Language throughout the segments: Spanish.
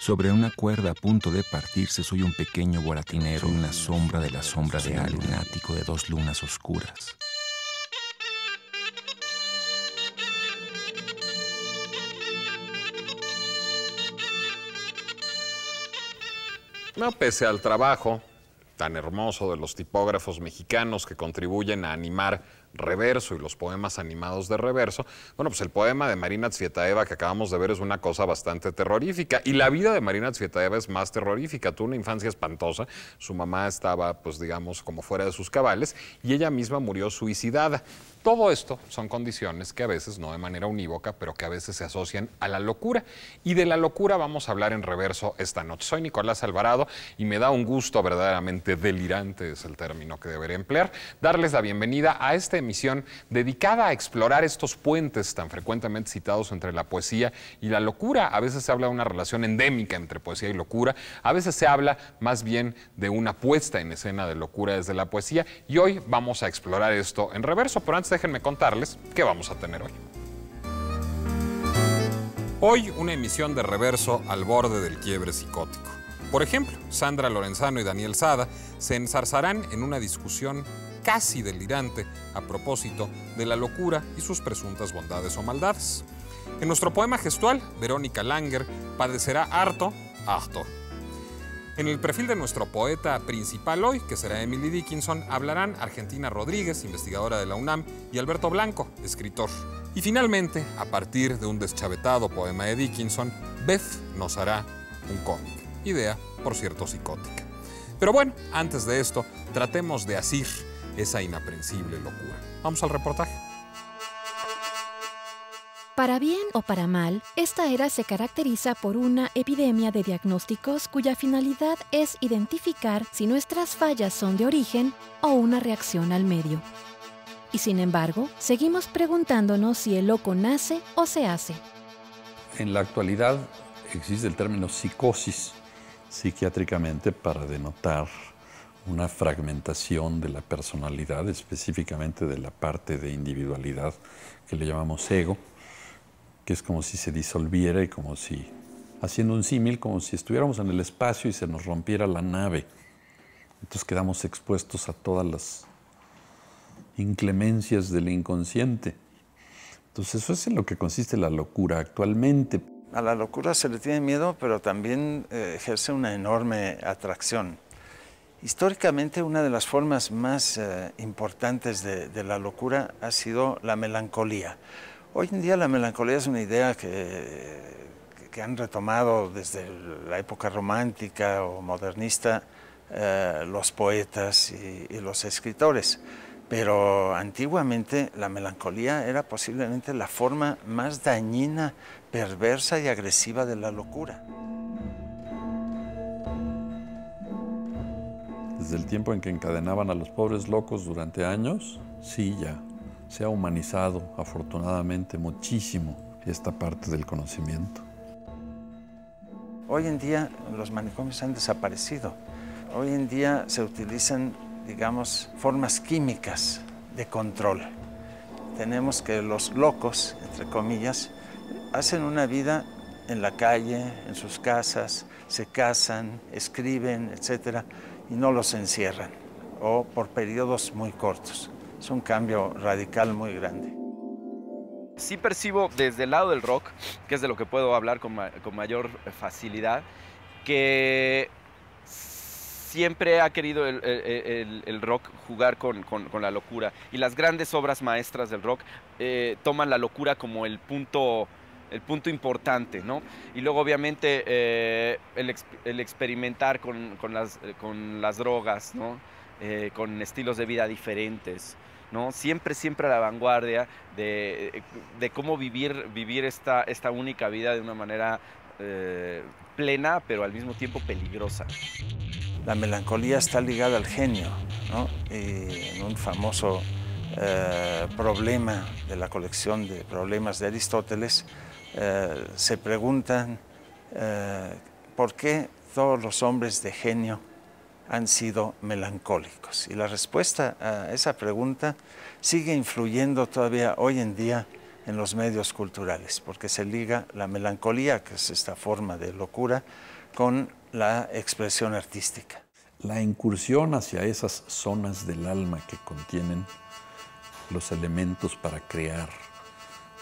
Sobre una cuerda a punto de partirse soy un pequeño volatinero, una sombra de la sombra real, lunático de dos lunas oscuras. No, pese al trabajo tan hermoso de los tipógrafos mexicanos que contribuyen a animar Reverso y los poemas animados de Reverso, bueno, pues el poema de Marina Tsvetaeva que acabamos de ver es una cosa bastante terrorífica. Y la vida de Marina Tsvetaeva es más terrorífica. Tuvo una infancia espantosa. Su mamá estaba, pues digamos, como fuera de sus cabales y ella misma murió suicidada. Todo esto son condiciones que a veces, no de manera unívoca, pero que a veces se asocian a la locura. Y de la locura vamos a hablar en Reverso esta noche. Soy Nicolás Alvarado y me da un gusto verdaderamente delirante, es el término que debería emplear, darles la bienvenida a esta emisión dedicada a explorar estos puentes tan frecuentemente citados entre la poesía y la locura. A veces se habla de una relación endémica entre poesía y locura, a veces se habla más bien de una puesta en escena de locura desde la poesía, y hoy vamos a explorar esto en Reverso. Pero antes déjenme contarles qué vamos a tener hoy. Hoy una emisión de Reverso al borde del quiebre psicótico. Por ejemplo, Sandra Lorenzano y Daniel Sada se enzarzarán en una discusión casi delirante a propósito de la locura y sus presuntas bondades o maldades. En nuestro poema gestual, Verónica Langer padecerá harto. En el perfil de nuestro poeta principal hoy, que será Emily Dickinson, hablarán Argentina Rodríguez, investigadora de la UNAM, y Alberto Blanco, escritor. Y finalmente, a partir de un deschavetado poema de Dickinson, Beth nos hará un cómic. Idea, por cierto, psicótica. Pero bueno, antes de esto, tratemos de asir esa inaprensible locura. Vamos al reportaje. Para bien o para mal, esta era se caracteriza por una epidemia de diagnósticos cuya finalidad es identificar si nuestras fallas son de origen o una reacción al medio. Y sin embargo, seguimos preguntándonos si el loco nace o se hace. En la actualidad existe el término psicosis psiquiátricamente para denotar una fragmentación de la personalidad, específicamente de la parte de individualidad que le llamamos ego, que es como si se disolviera y como si, haciendo un símil, como si estuviéramos en el espacio y se nos rompiera la nave. Entonces quedamos expuestos a todas las inclemencias del inconsciente. Entonces eso es en lo que consiste la locura actualmente. A la locura se le tiene miedo, pero también ejerce una enorme atracción. Históricamente, una de las formas más importantes de la locura ha sido la melancolía. Hoy en día la melancolía es una idea que han retomado desde la época romántica o modernista los poetas y los escritores. Pero antiguamente la melancolía era posiblemente la forma más dañina, perversa y agresiva de la locura. Desde el tiempo en que encadenaban a los pobres locos durante años, sí, ya se ha humanizado afortunadamente muchísimo esta parte del conocimiento. Hoy en día los manicomios han desaparecido. Hoy en día se utilizan, digamos, formas químicas de control. Tenemos que los locos, entre comillas, hacen una vida en la calle, en sus casas, se casan, escriben, etc., y no los encierran, o por periodos muy cortos. Es un cambio radical muy grande. Sí percibo desde el lado del rock, que es de lo que puedo hablar con mayor facilidad, que siempre ha querido el rock jugar con la locura. Y las grandes obras maestras del rock toman la locura como el punto importante, ¿no? Y luego obviamente el experimentar con las drogas, ¿no? Con estilos de vida diferentes, ¿no? Siempre a la vanguardia de cómo vivir esta única vida de una manera plena, pero al mismo tiempo peligrosa. La melancolía está ligada al genio, ¿no? Y en un famoso problema de la colección de problemas de Aristóteles, se preguntan por qué todos los hombres de genio han sido melancólicos. Y la respuesta a esa pregunta sigue influyendo todavía hoy en día en los medios culturales, porque se liga la melancolía, que es esta forma de locura, con la expresión artística. La incursión hacia esas zonas del alma que contienen los elementos para crear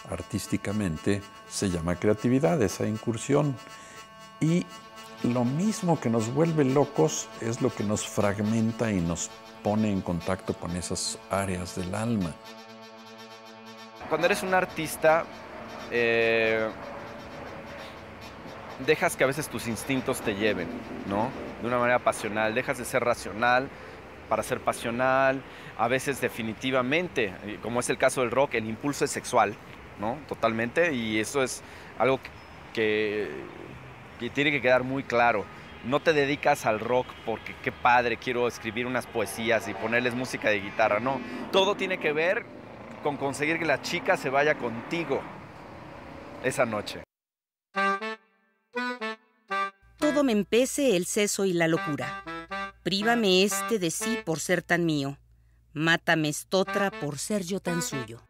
artísticamente se llama creatividad, esa incursión. Y lo mismo que nos vuelve locos es lo que nos fragmenta y nos pone en contacto con esas áreas del alma. Cuando eres un artista, dejas que a veces tus instintos te lleven, ¿no? De una manera pasional, dejas de ser racional para ser pasional. A veces definitivamente, como es el caso del rock, el impulso es sexual, ¿no? Totalmente, y eso es algo que tiene que quedar muy claro. No te dedicas al rock porque qué padre, quiero escribir unas poesías y ponerles música de guitarra, no. Todo tiene que ver con conseguir que la chica se vaya contigo esa noche. Todo me empece el seso y la locura. Prívame este de sí por ser tan mío. Mátame estotra por ser yo tan suyo.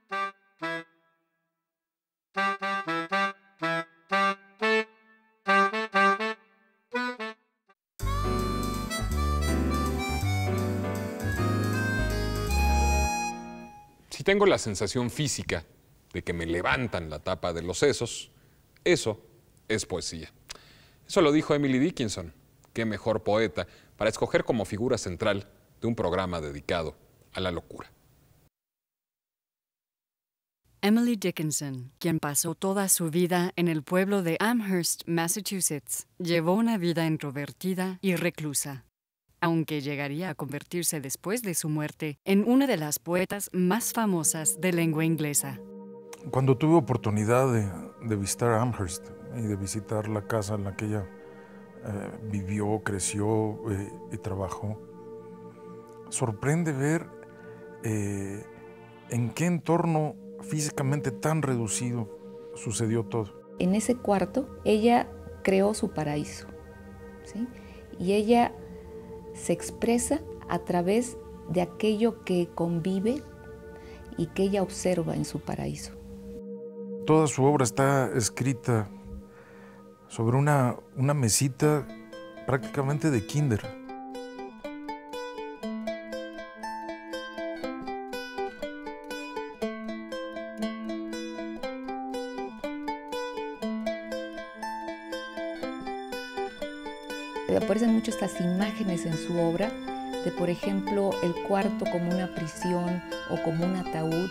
Si tengo la sensación física de que me levantan la tapa de los sesos, eso es poesía. Eso lo dijo Emily Dickinson. Qué mejor poeta para escoger como figura central de un programa dedicado a la locura. Emily Dickinson, quien pasó toda su vida en el pueblo de Amherst, Massachusetts, llevó una vida introvertida y reclusa, aunque llegaría a convertirse después de su muerte en una de las poetas más famosas de lengua inglesa. Cuando tuve oportunidad de visitar Amherst y de visitar la casa en la que ella vivió, creció y trabajó, sorprende ver en qué entorno físicamente tan reducido sucedió todo. En ese cuarto ella creó su paraíso, ¿sí? Y ella se expresa a través de aquello que convive y que ella observa en su paraíso. Toda su obra está escrita sobre una mesita prácticamente de kinder. Aparecen mucho estas imágenes en su obra de, por ejemplo, el cuarto como una prisión o como un ataúd,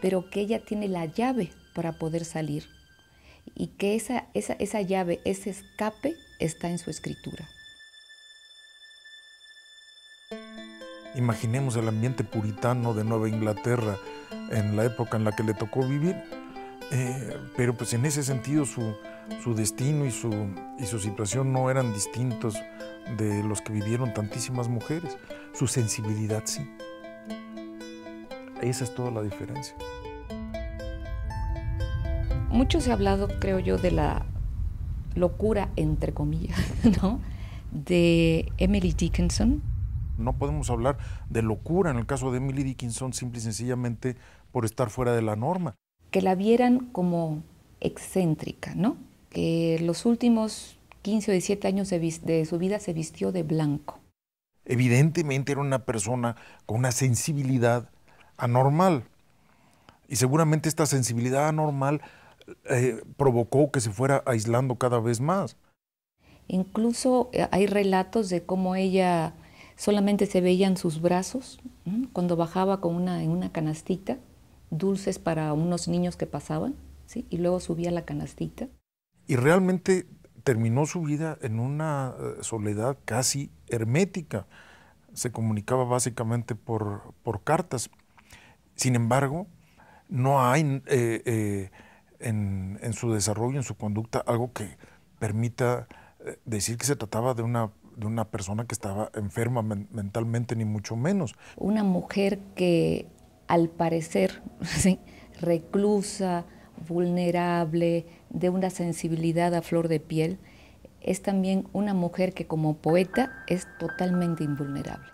pero que ella tiene la llave para poder salir y que esa llave, ese escape, está en su escritura. Imaginemos el ambiente puritano de Nueva Inglaterra en la época en la que le tocó vivir, pero pues en ese sentido su destino y su situación no eran distintos de los que vivieron tantísimas mujeres. Su sensibilidad sí. Esa es toda la diferencia. Mucho se ha hablado, creo yo, de la locura, entre comillas, ¿no?, de Emily Dickinson. No podemos hablar de locura en el caso de Emily Dickinson simple y sencillamente por estar fuera de la norma. Que la vieran como excéntrica, ¿no? Que los últimos 15 o 17 años de su vida se vistió de blanco. Evidentemente era una persona con una sensibilidad anormal. Y seguramente esta sensibilidad anormal provocó que se fuera aislando cada vez más. Incluso hay relatos de cómo ella solamente se veían sus brazos, cuando bajaba en una canastita, dulces para unos niños que pasaban, ¿sí? Y luego subía la canastita. Y realmente terminó su vida en una soledad casi hermética. Se comunicaba básicamente por cartas. Sin embargo, no hay en su desarrollo, en su conducta, algo que permita decir que se trataba de una persona que estaba enferma mentalmente, ni mucho menos. Una mujer que, al parecer, ¿sí?, reclusa, vulnerable, de una sensibilidad a flor de piel, es también una mujer que como poeta es totalmente invulnerable.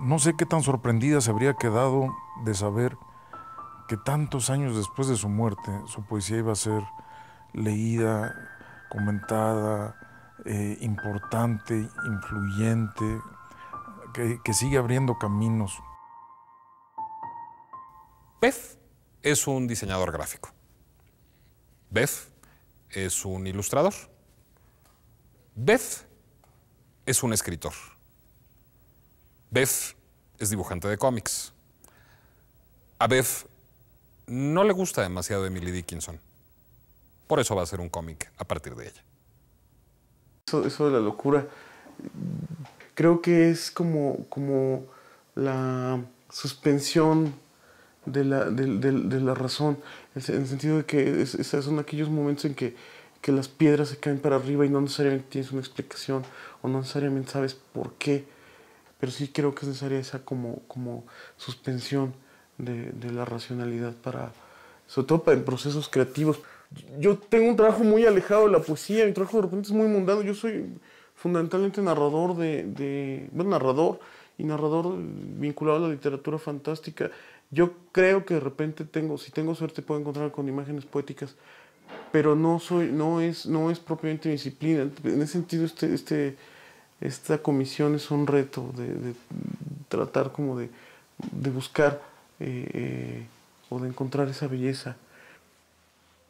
No sé qué tan sorprendida se habría quedado de saber que tantos años después de su muerte, su poesía iba a ser leída, comentada, importante, influyente, que sigue abriendo caminos. Beff es un diseñador gráfico. Beff es un ilustrador. Beff es un escritor. Beff es dibujante de cómics. A Beff no le gusta demasiado Emily Dickinson. Por eso va a hacer un cómic a partir de ella. Eso de la locura, creo que es como la suspensión de la razón, en el sentido de que son aquellos momentos en que las piedras se caen para arriba y no necesariamente tienes una explicación o no necesariamente sabes por qué, pero sí creo que es necesaria esa como suspensión de la racionalidad sobre todo en procesos creativos. Yo tengo un trabajo muy alejado de la poesía, mi trabajo de repente es muy mundano. Yo soy fundamentalmente narrador narrador vinculado a la literatura fantástica. Yo creo que de repente si tengo suerte puedo encontrar con imágenes poéticas, pero no es propiamente mi disciplina. En ese sentido esta comisión es un reto de tratar como de buscar o de encontrar esa belleza.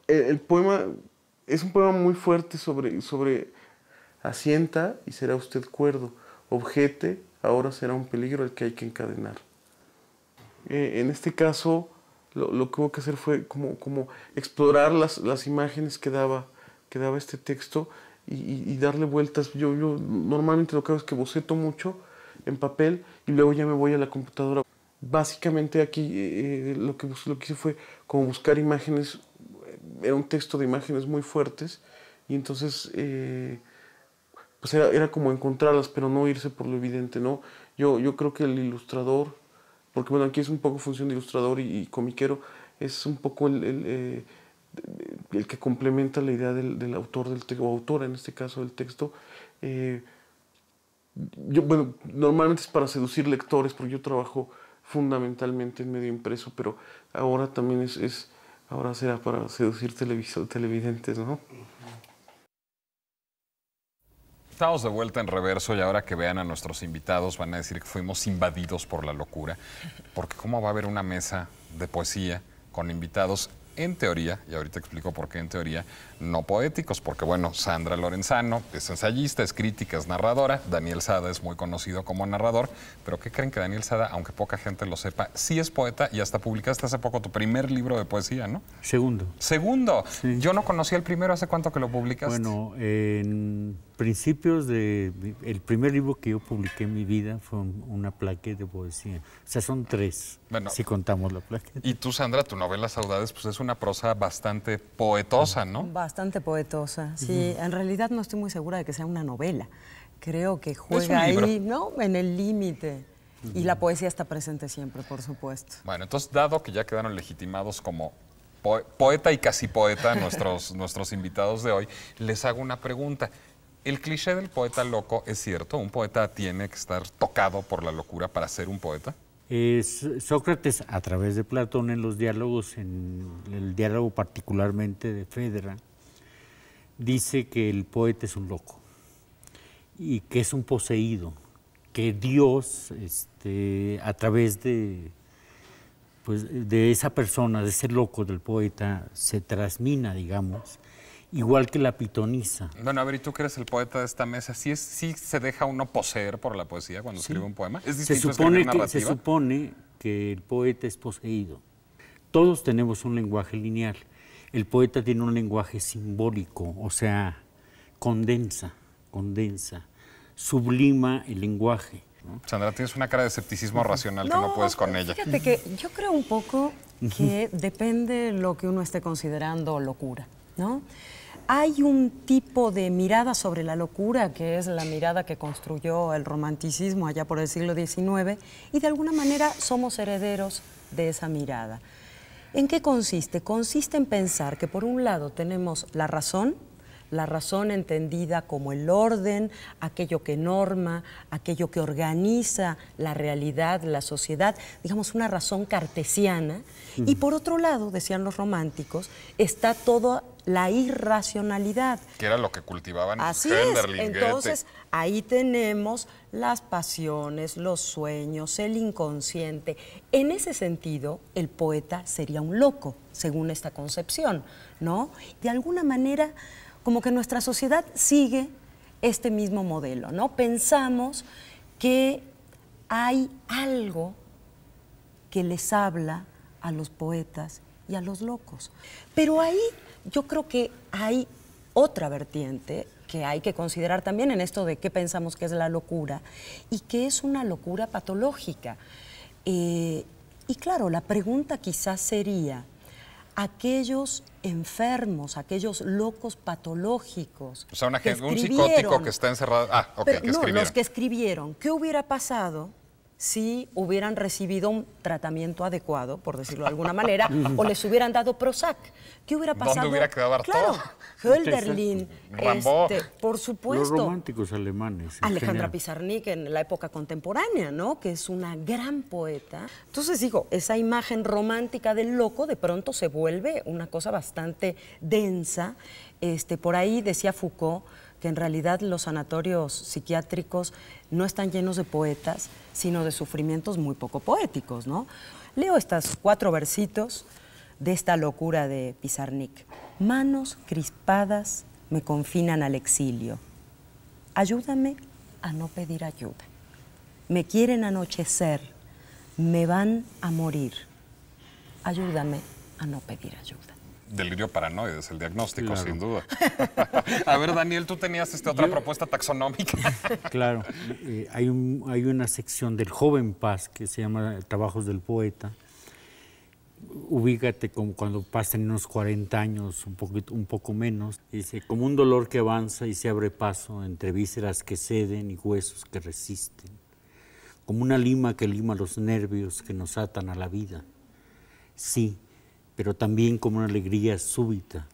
El poema es un poema muy fuerte sobre asienta y será usted cuerdo, objete, ahora será un peligro el que hay que encadenar. En este caso, lo que hubo que hacer fue como explorar las imágenes que daba este texto y darle vueltas. Yo normalmente lo que hago es que boceto mucho en papel y luego ya me voy a la computadora. Básicamente aquí lo que hice fue como buscar imágenes. Era un texto de imágenes muy fuertes y entonces pues era como encontrarlas, pero no irse por lo evidente, ¿no? Yo creo que el ilustrador, porque bueno, aquí es un poco función de ilustrador y comiquero, es un poco el que complementa la idea del autor del texto, o autora en este caso del texto. Normalmente es para seducir lectores, porque yo trabajo fundamentalmente en medio impreso, pero ahora también ahora será para seducir televidentes, ¿no? Estamos de vuelta en Reverso y ahora que vean a nuestros invitados van a decir que fuimos invadidos por la locura, porque ¿cómo va a haber una mesa de poesía con invitados en teoría, y ahorita explico por qué en teoría, no poéticos? Porque bueno, Sandra Lorenzano es ensayista, es crítica, es narradora, Daniel Sada es muy conocido como narrador, pero ¿qué creen? Que Daniel Sada, aunque poca gente lo sepa, sí es poeta y hasta publicaste hace poco tu primer libro de poesía, ¿no? Segundo. ¿Segundo? Sí. Yo no conocía el primero. ¿Hace cuánto que lo publicaste? Bueno, en principios el primer libro que yo publiqué en mi vida fue una plaqueta de poesía. O sea, son 3, bueno, si contamos la plaqueta. Y tú, Sandra, tu novela Saudades, pues es una prosa bastante poetosa, ¿no? Bastante poetosa, sí. En realidad no estoy muy segura de que sea una novela. Creo que juega ahí, ¿no? En el límite. Y la poesía está presente siempre, por supuesto. Bueno, entonces, dado que ya quedaron legitimados como poeta y casi poeta nuestros invitados de hoy, les hago una pregunta. El cliché del poeta loco es cierto. ¿Un poeta tiene que estar tocado por la locura para ser un poeta? Sócrates, a través de Platón, en los diálogos, en el diálogo particularmente de Fedra, dice que el poeta es un loco y que es un poseído, que Dios, a través de esa persona, de ese loco del poeta, se trasmina, digamos, igual que la pitonisa. Bueno, a ver, ¿y tú que eres el poeta de esta mesa? ¿Sí se deja uno poseer por la poesía cuando escribe un poema? ¿Es distinto escribir narrativa? Se supone que el poeta es poseído. Todos tenemos un lenguaje lineal. El poeta tiene un lenguaje simbólico, o sea, condensa, sublima el lenguaje, ¿no? Sandra, tienes una cara de escepticismo racional que no puedes con ella. Fíjate que yo creo un poco que depende lo que uno esté considerando locura, ¿no? Hay un tipo de mirada sobre la locura que es la mirada que construyó el romanticismo allá por el siglo XIX y de alguna manera somos herederos de esa mirada. ¿En qué consiste? Consiste en pensar que por un lado tenemos la razón, La razón entendida como el orden, aquello que norma, aquello que organiza la realidad, la sociedad, digamos una razón cartesiana. Y por otro lado, decían los románticos, está toda la irracionalidad. Que era lo que cultivaban Así Hölderlin, es. Entonces, ahí tenemos las pasiones, los sueños, el inconsciente. En ese sentido, el poeta sería un loco, según esta concepción, ¿no? De alguna manera, como que nuestra sociedad sigue este mismo modelo, ¿no? Pensamos que hay algo que les habla a los poetas y a los locos. Pero ahí yo creo que hay otra vertiente que hay que considerar también en esto de qué pensamos que es la locura y que es una locura patológica. Y claro, la pregunta quizás sería, aquellos enfermos, aquellos locos patológicos. O sea, un psicótico que está encerrado. Ah, ok, pero, que no, escribieron. los que escribieron. ¿Qué hubiera pasado si hubieran recibido un tratamiento adecuado, por decirlo de alguna manera, o les hubieran dado Prozac? ¿Qué hubiera pasado? ¿Dónde hubiera quedado Artaud? Claro, Hölderlin, Rimbaud. por supuesto. Los románticos alemanes. Alejandra Pizarnik en la época contemporánea, ¿no? Que es una gran poeta. Entonces digo, esa imagen romántica del loco de pronto se vuelve una cosa bastante densa. Por ahí decía Foucault que en realidad los sanatorios psiquiátricos no están llenos de poetas, sino de sufrimientos muy poco poéticos, ¿no? Leo estos 4 versitos de esta locura de Pizarnik. Manos crispadas me confinan al exilio. Ayúdame a no pedir ayuda. Me quieren anochecer, me van a morir. Ayúdame a no pedir ayuda. Delirio paranoide es el diagnóstico, Claro. sin duda. A ver, Daniel, tú tenías otra propuesta taxonómica. Claro, hay una sección del Joven Paz que se llama Trabajos del Poeta. Ubícate como cuando pasen unos 40 años, un poco menos. Dice, como un dolor que avanza y se abre paso entre vísceras que ceden y huesos que resisten. Como una lima que lima los nervios que nos atan a la vida. Sí, pero también como una alegría súbita,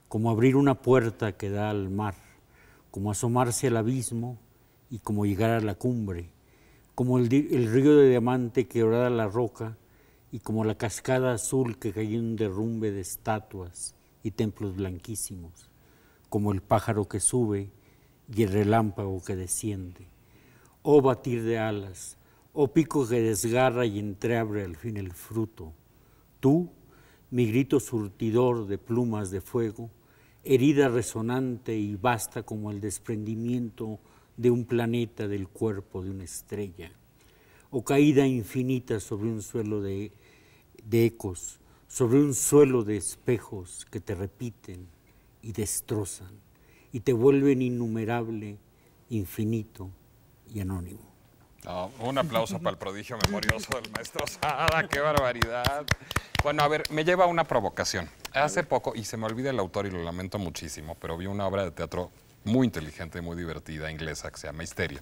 como abrir una puerta que da al mar, como asomarse al abismo y como llegar a la cumbre, como el río de diamante que orada la roca y como la cascada azul que cae en un derrumbe de estatuas y templos blanquísimos, como el pájaro que sube y el relámpago que desciende. Oh batir de alas, oh pico que desgarra y entreabre al fin el fruto. Tú, mi grito surtidor de plumas de fuego, herida resonante y vasta como el desprendimiento de un planeta del cuerpo de una estrella, o caída infinita sobre un suelo de ecos, sobre un suelo de espejos que te repiten y destrozan y te vuelven innumerable, infinito y anónimo. No, un aplauso para el prodigio memorioso del maestro Sada, qué barbaridad. Bueno, a ver, me lleva a una provocación. Hace poco, y se me olvida el autor y lo lamento muchísimo, pero vi una obra de teatro muy inteligente y muy divertida inglesa que se llama Histeria,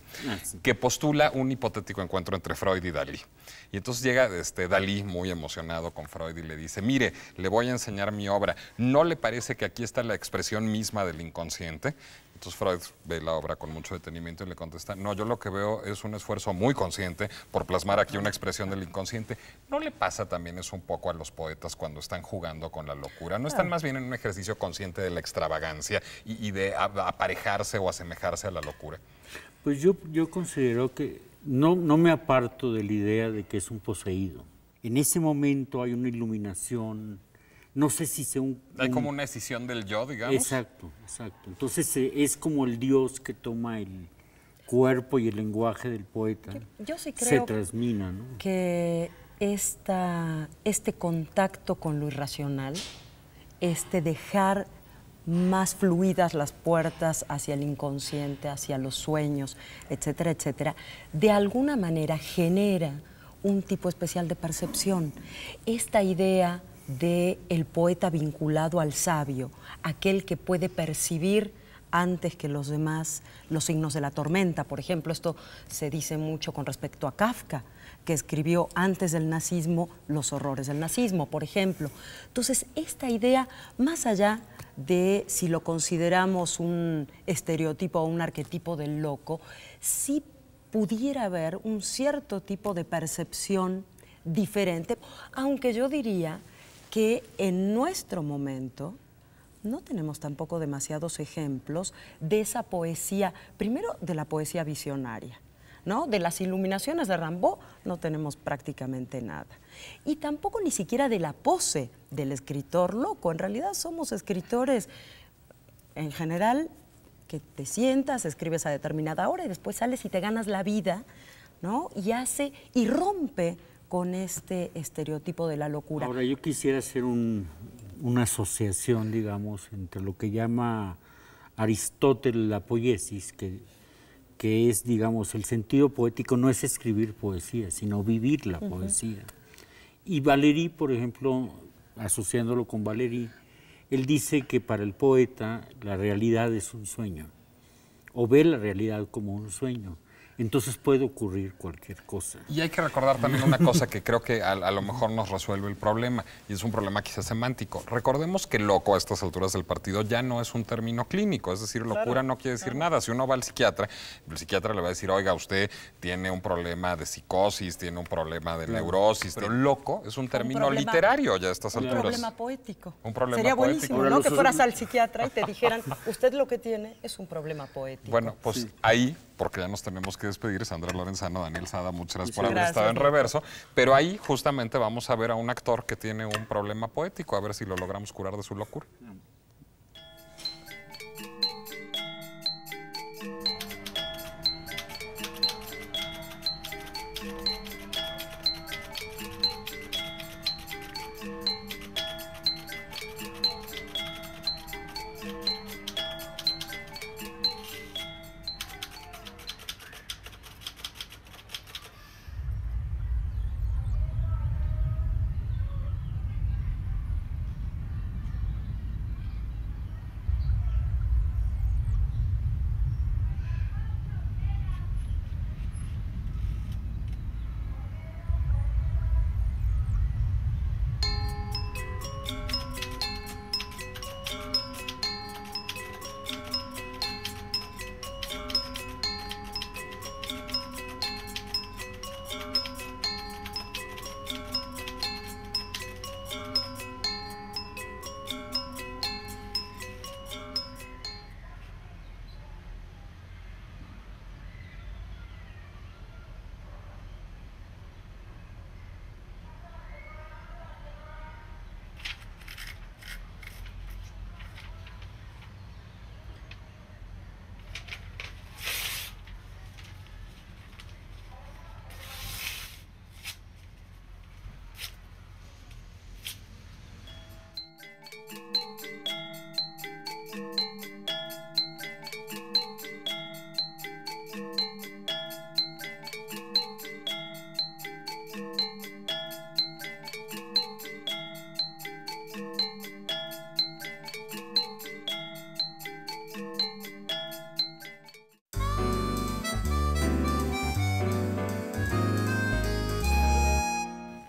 que postula un hipotético encuentro entre Freud y Dalí. Y entonces llega Dalí muy emocionado con Freud y le dice, mire, le voy a enseñar mi obra. ¿No le parece que aquí está la expresión misma del inconsciente? Entonces Freud ve la obra con mucho detenimiento y le contesta, no, yo lo que veo es un esfuerzo muy consciente por plasmar aquí una expresión del inconsciente. ¿No le pasa también eso un poco a los poetas cuando están jugando con la locura? ¿No están más bien en un ejercicio consciente de la extravagancia y de aparejarse o asemejarse a la locura? Pues yo considero que no me aparto de la idea de que es un poseído. En ese momento hay una iluminación. No sé si sea hay como una escisión del yo, digamos. Exacto. Entonces es como el Dios que toma el cuerpo y el lenguaje del poeta. Yo sí creo se transmina, ¿no? Que este contacto con lo irracional, dejar más fluidas las puertas hacia el inconsciente, hacia los sueños, etcétera, etcétera, de alguna manera genera un tipo especial de percepción. Esta idea del poeta vinculado al sabio, aquel que puede percibir antes que los demás los signos de la tormenta, por ejemplo. Esto se dice mucho con respecto a Kafka, que escribió antes del nazismo los horrores del nazismo, por ejemplo. Entonces, esta idea, más allá de si lo consideramos un estereotipo o un arquetipo del loco, sí pudiera haber un cierto tipo de percepción diferente, aunque yo diría que en nuestro momento no tenemos tampoco demasiados ejemplos de esa poesía, primero de la poesía visionaria, ¿no? De las iluminaciones de Rimbaud no tenemos prácticamente nada. Y tampoco ni siquiera de la pose del escritor loco. En realidad somos escritores, en general, que te sientas, escribes a determinada hora y después sales y te ganas la vida, ¿no? Y rompe con este estereotipo de la locura. Ahora, yo quisiera hacer una asociación, digamos, entre lo que llama Aristóteles la poiesis, que es, digamos, el sentido poético no es escribir poesía, sino vivir la poesía. Y Valéry, por ejemplo, asociándolo con Valéry, él dice que para el poeta la realidad es un sueño, o ve la realidad como un sueño. Entonces puede ocurrir cualquier cosa. Y hay que recordar también una cosa que creo que a lo mejor nos resuelve el problema, y es un problema quizás semántico. Recordemos que loco a estas alturas del partido ya no es un término clínico, es decir, locura no quiere decir nada. Si uno va al psiquiatra, el psiquiatra le va a decir, oiga, usted tiene un problema de psicosis, tiene un problema de neurosis, pero loco es un término literario ya a estas alturas. Un problema poético. Un problema Sería poético. buenísimo, ¿no? Que fueras al psiquiatra y te dijeran, usted lo que tiene es un problema poético. Bueno, pues ahí, porque ya nos tenemos que despedir, Sandra Lorenzano, Daniel Sada, muchas gracias por haber estado en Reverso, pero ahí justamente vamos a ver a un actor que tiene un problema poético, a ver si lo logramos curar de su locura.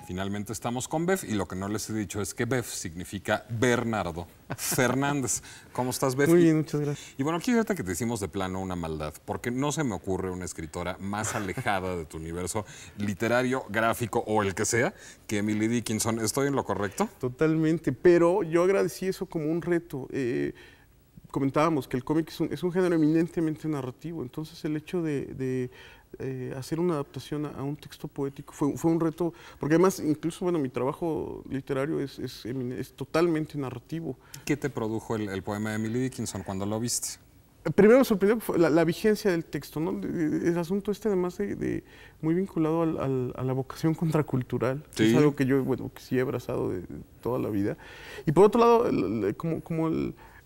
Finalmente estamos con Bev y lo que no les he dicho es que Bev significa Bernardo Fernández. ¿Cómo estás, Bev? Muy bien, muchas gracias. Y bueno, quiero que te hicimos de plano una maldad, porque no se me ocurre una escritora más alejada de tu universo literario, gráfico o el que sea que Emily Dickinson. ¿Estoy en lo correcto? Totalmente, pero yo agradecí eso como un reto. Comentábamos que el cómic es un género eminentemente narrativo, entonces el hecho de hacer una adaptación a un texto poético fue un reto, porque además incluso mi trabajo literario es totalmente narrativo. ¿Qué te produjo el poema de Emily Dickinson cuando lo viste? Primero me sorprendió la vigencia del texto, ¿no? El asunto además muy vinculado a la vocación contracultural, que es algo que yo que sí he abrazado de toda la vida. Y por otro lado,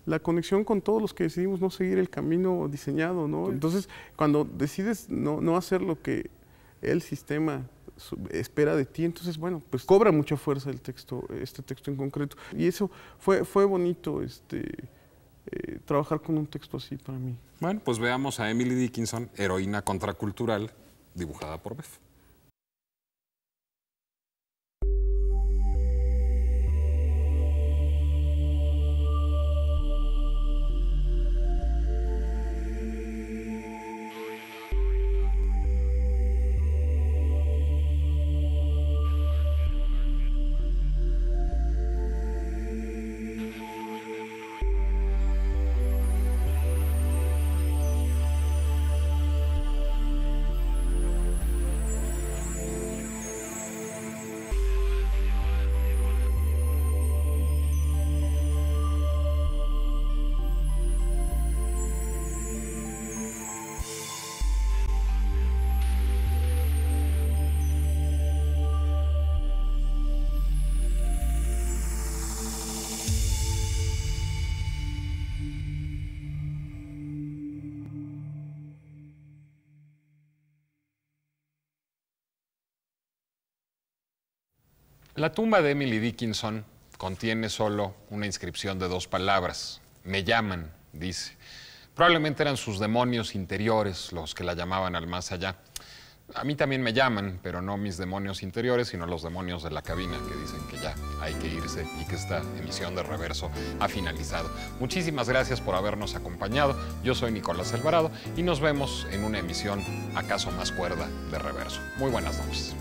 la conexión con todos los que decidimos no seguir el camino diseñado, ¿no? Entonces, cuando decides no hacer lo que el sistema espera de ti, entonces, pues cobra mucha fuerza este texto en concreto. Y eso fue bonito, trabajar con un texto así para mí. Bueno, pues veamos a Emily Dickinson, heroína contracultural, dibujada por Bev. La tumba de Emily Dickinson contiene solo una inscripción de 2 palabras. Me llaman, dice. Probablemente eran sus demonios interiores los que la llamaban al más allá. A mí también me llaman, pero no mis demonios interiores, sino los demonios de la cabina que dicen que ya hay que irse y que esta emisión de Reverso ha finalizado. Muchísimas gracias por habernos acompañado. Yo soy Nicolás Alvarado y nos vemos en una emisión acaso más cuerda de Reverso. Muy buenas noches.